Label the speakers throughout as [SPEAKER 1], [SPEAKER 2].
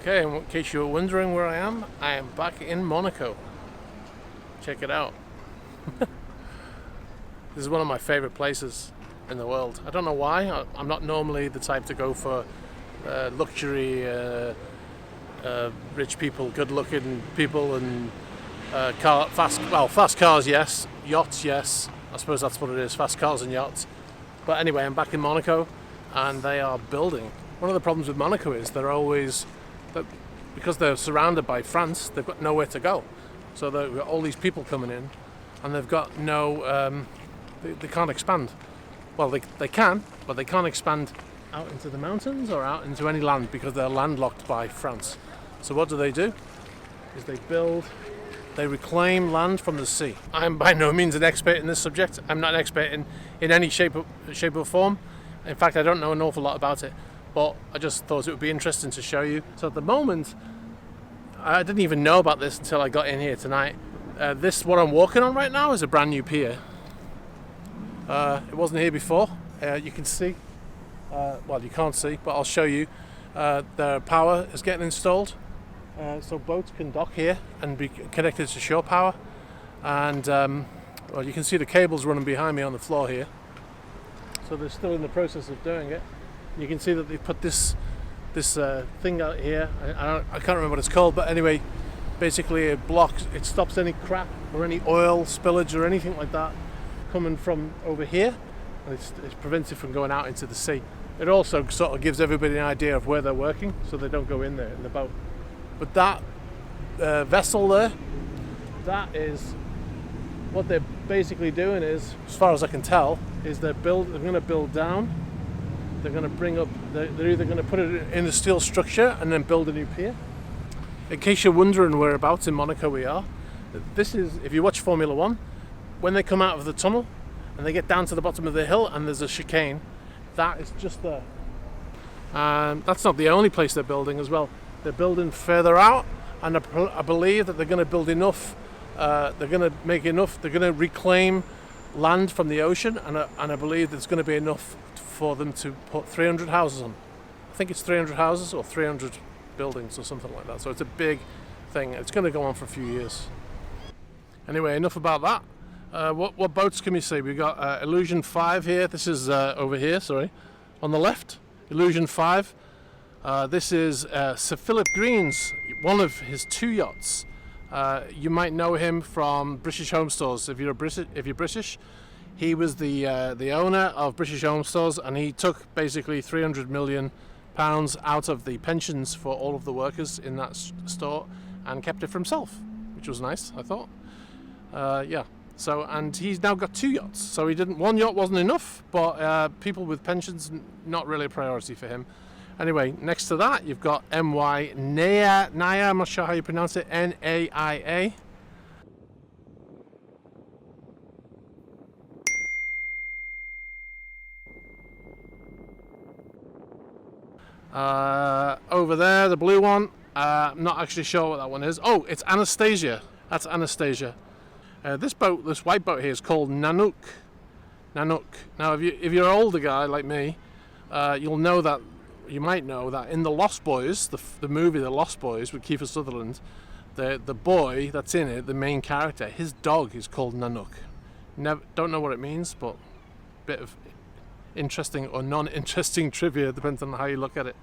[SPEAKER 1] Okay, in case you were wondering where I am back in Monaco. Check it out. This is one of my favorite places in the world. I don't know why. I'm not normally the type to go for luxury, rich people, good-looking people, and fast cars, yes. Yachts, yes. I suppose that's what it is, fast cars and yachts. But anyway, I'm back in Monaco, and they are building. One of the problems with Monaco is because they're surrounded by France, they've got nowhere to go. So they've got all these people coming in, and they've got no, they can't expand. Well, they can, but they can't expand out into the mountains or out into any land because they're landlocked by France. So what do? Is they reclaim land from the sea. I'm by no means an expert in this subject. I'm not an expert in any shape or form. In fact, I don't know an awful lot about it, but I just thought it would be interesting to show you. So at the moment, I didn't even know about this until I got in here tonight. What I'm walking on right now is a brand new pier. It wasn't here before. You can see, well, you can't see, but I'll show you. The power is getting installed. So boats can dock here and be connected to shore power. And well, you can see the cables running behind me on the floor here. So they're still in the process of doing it. You can see that they've put this thing out here. I can't remember what it's called, but anyway, basically it stops any crap or any oil spillage or anything like that coming from over here, and it prevents it from going out into the sea. It also sort of gives everybody an idea of where they're working, so they don't go in there in the boat. But that vessel there, that is what they're basically doing is, as far as I can tell, is they're going to build down. They're going to bring up. They're either going to put it in a steel structure and then build a new pier. In case you're wondering whereabouts in Monaco we are, this is, if you watch Formula One, when they come out of the tunnel and they get down to the bottom of the hill and there's a chicane, that is just there. And that's not the only place they're building as well. They're building further out, and I believe that they're going to build enough. They're going to make enough. They're going to reclaim land from the ocean, and I believe there's going to be enough for them to put 300 houses on. I think it's 300 houses or 300 buildings or something like that. So it's a big thing. It's going to go on for a few years. Anyway, enough about that. What boats can we see? We've got Illusion 5 here. This is over here, sorry, on the left. Illusion 5. This is Sir Philip Green's, one of his 2 yachts. You might know him from British Home Stores. If you're British, he was the owner of British Home Stores, and he took basically £300 million out of the pensions for all of the workers in that store and kept it for himself, which was nice, I thought. Yeah. So, and he's now got 2 yachts. So one yacht wasn't enough, but people with pensions, not really a priority for him. Anyway, next to that, you've got M.Y. Naya, I'm not sure how you pronounce it, N-A-I-A. Over there, the blue one, I'm not actually sure what that one is. Oh, it's Anastasia. That's Anastasia. This white boat here is called Nanook. Nanook. Now, if you're an older guy like me, you might know that in The Lost Boys, the movie The Lost Boys with Kiefer Sutherland, the boy that's in it, the main character, his dog is called Nanook. Don't know what it means, but a bit of interesting or non-interesting trivia, depends on how you look at it.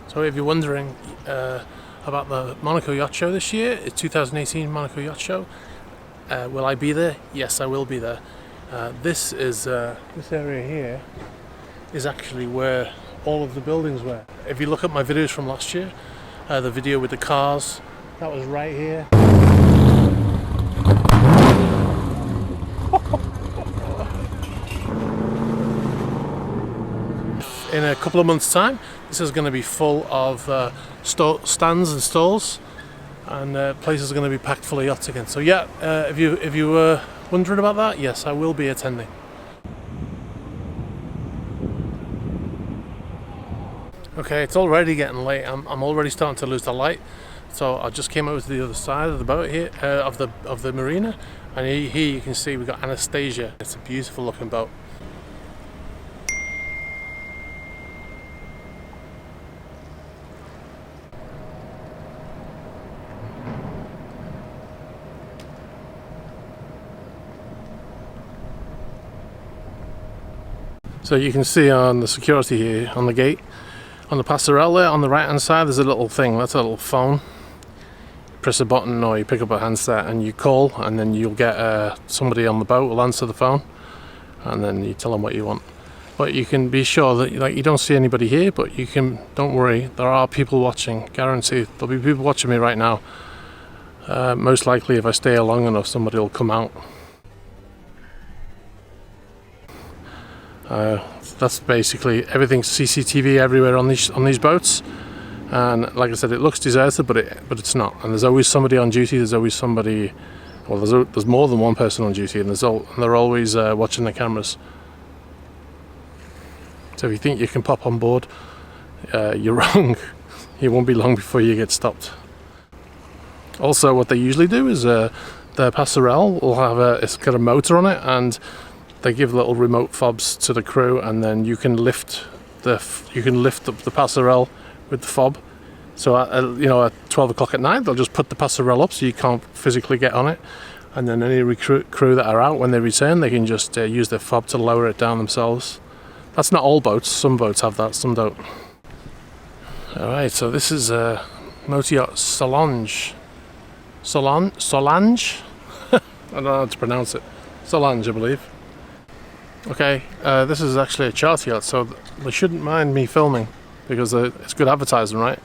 [SPEAKER 1] So if you're wondering about the Monaco Yacht Show this year, it's 2018 Monaco Yacht Show. Will I be there? Yes, I will be there. This area here is actually where all of the buildings were. If you look at my videos from last year, the video with the cars, that was right here. In a couple of months' time, this is going to be full of stands and stalls, and places are going to be packed full of yachts again. So yeah, if you were wondering about that, yes, I will be attending. Okay, it's already getting late. I'm already starting to lose the light So I just came over to the other side of the boat here, of the marina, and here you can see we've got Anastasia. It's a beautiful looking boat. So you can see on the security here, on the gate, on the passerelle there, on the right hand side, there's a little thing, that's a little phone. Press a button or you pick up a handset and you call, and then you'll get somebody on the boat will answer the phone, and then you tell them what you want. But you can be sure that you don't see anybody here, but you can, don't worry, there are people watching, guaranteed. There'll be people watching me right now. Most likely if I stay here long enough, somebody will come out. That's basically everything. CCTV everywhere on these boats, and like I said, it looks deserted, but it's not. And there's always somebody on duty. There's always somebody. Well, there's more than one person on duty, and they're always watching the cameras. So if you think you can pop on board, you're wrong. It won't be long before you get stopped. Also, what they usually do is the passerelle will have it's got a motor on it, and they give little remote fobs to the crew, and then you can lift up the passerelle with the fob. So at 12 o'clock at night, they'll just put the passerelle up so you can't physically get on it, and then any crew that are out, when they return, they can just use their fob to lower it down themselves. That's not all boats. Some boats have that, some don't. All right, so this is motor yacht Solange. Solange? I don't know how to pronounce it. Solange, I believe. Okay, this is actually a charter yacht, so they shouldn't mind me filming because it's good advertising, right?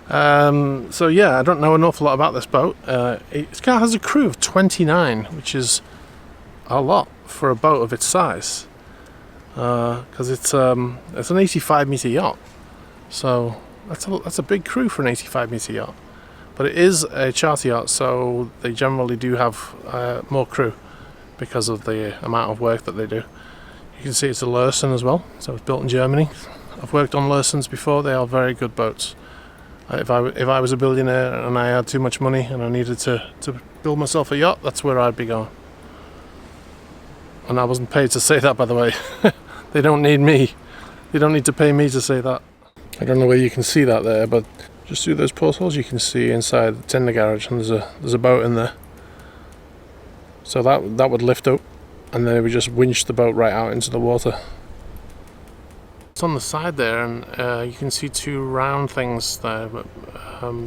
[SPEAKER 1] So yeah, I don't know an awful lot about this boat. It has a crew of 29, which is a lot for a boat of its size, because it's an 85 meter yacht, so that's a big crew for an 85 meter yacht. But it is a charter yacht, so they generally do have more crew because of the amount of work that they do. You can see it's a Lursen as well, so it's built in Germany. I've worked on Lursens before. They are very good boats. If I was a billionaire and I had too much money and I needed to build myself a yacht, that's where I'd be going. And I wasn't paid to say that, by the way. They don't need me. They don't need to pay me to say that. I don't know whether you can see that there, but just through those portholes you can see inside the tender garage, and there's a boat in there. So that would lift up, and then we just winch the boat right out into the water. It's on the side there, and you can see two round things there. But,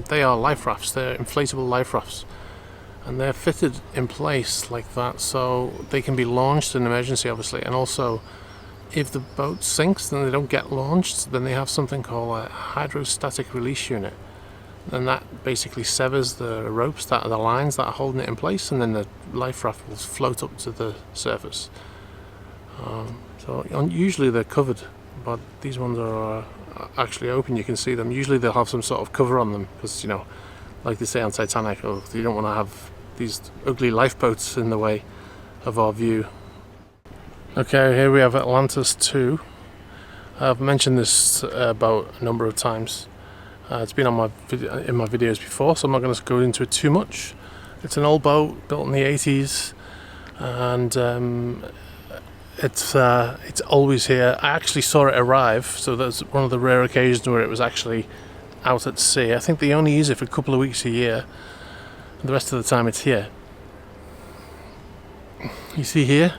[SPEAKER 1] they are life rafts. They're inflatable life rafts, and they're fitted in place like that, so they can be launched in emergency, obviously. And also, if the boat sinks, then they don't get launched. Then they have something called a hydrostatic release unit. And that basically severs the ropes, that are the lines that are holding it in place, and then the life raft will float up to the surface. So usually they're covered, but these ones are actually open. You can see them. Usually they'll have some sort of cover on them because, like they say on Titanic, you don't want to have these ugly lifeboats in the way of our view. Okay, here we have Atlantis 2. I've mentioned this boat a number of times. It's been in my videos before, so I'm not going to go into it too much. It's an old boat built in the 80s, and it's always here. I actually saw it arrive, so that's one of the rare occasions where it was actually out at sea. I think they only use it for a couple of weeks a year, and the rest of the time it's here. You see here,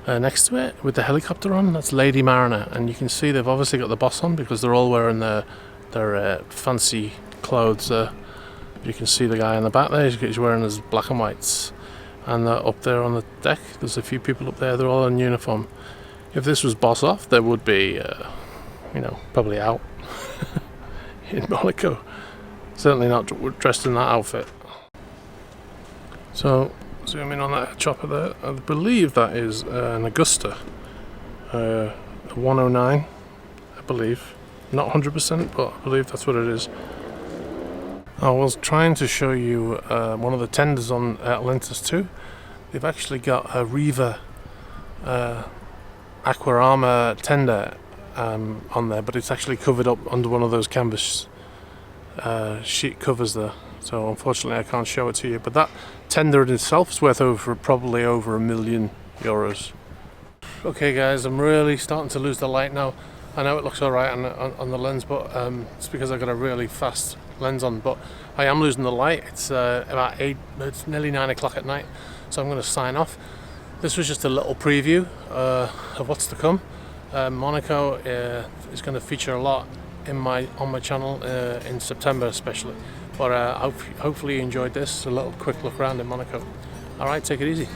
[SPEAKER 1] next to it, with the helicopter on, that's Lady Mariner, and you can see they've obviously got the boss on because they're all wearing their fancy clothes. You can see the guy in the back there, he's wearing his black and whites, and up there on the deck there's a few people up there, they're all in uniform. If this was boss off, they would be probably out in Monaco, certainly not dressed in that outfit. So zoom in on that chopper there. I believe that is an Augusta, a 109, I believe. Not 100%, but I believe that's what it is. I was trying to show you one of the tenders on Atlantis 2. They've actually got a Riva Aqua Arma tender on there, but it's actually covered up under one of those canvas sheet covers there. So unfortunately I can't show it to you, but that tender in itself is worth probably over €1 million. Okay guys, I'm really starting to lose the light now. I know it looks alright on the lens, but it's because I've got a really fast lens on, but I am losing the light. It's about 8, it's nearly 9 o'clock at night, so I'm going to sign off. This was just a little preview of what's to come. Monaco is going to feature a lot on my channel in September especially. But hopefully you enjoyed this, a little quick look around in Monaco. Alright, take it easy.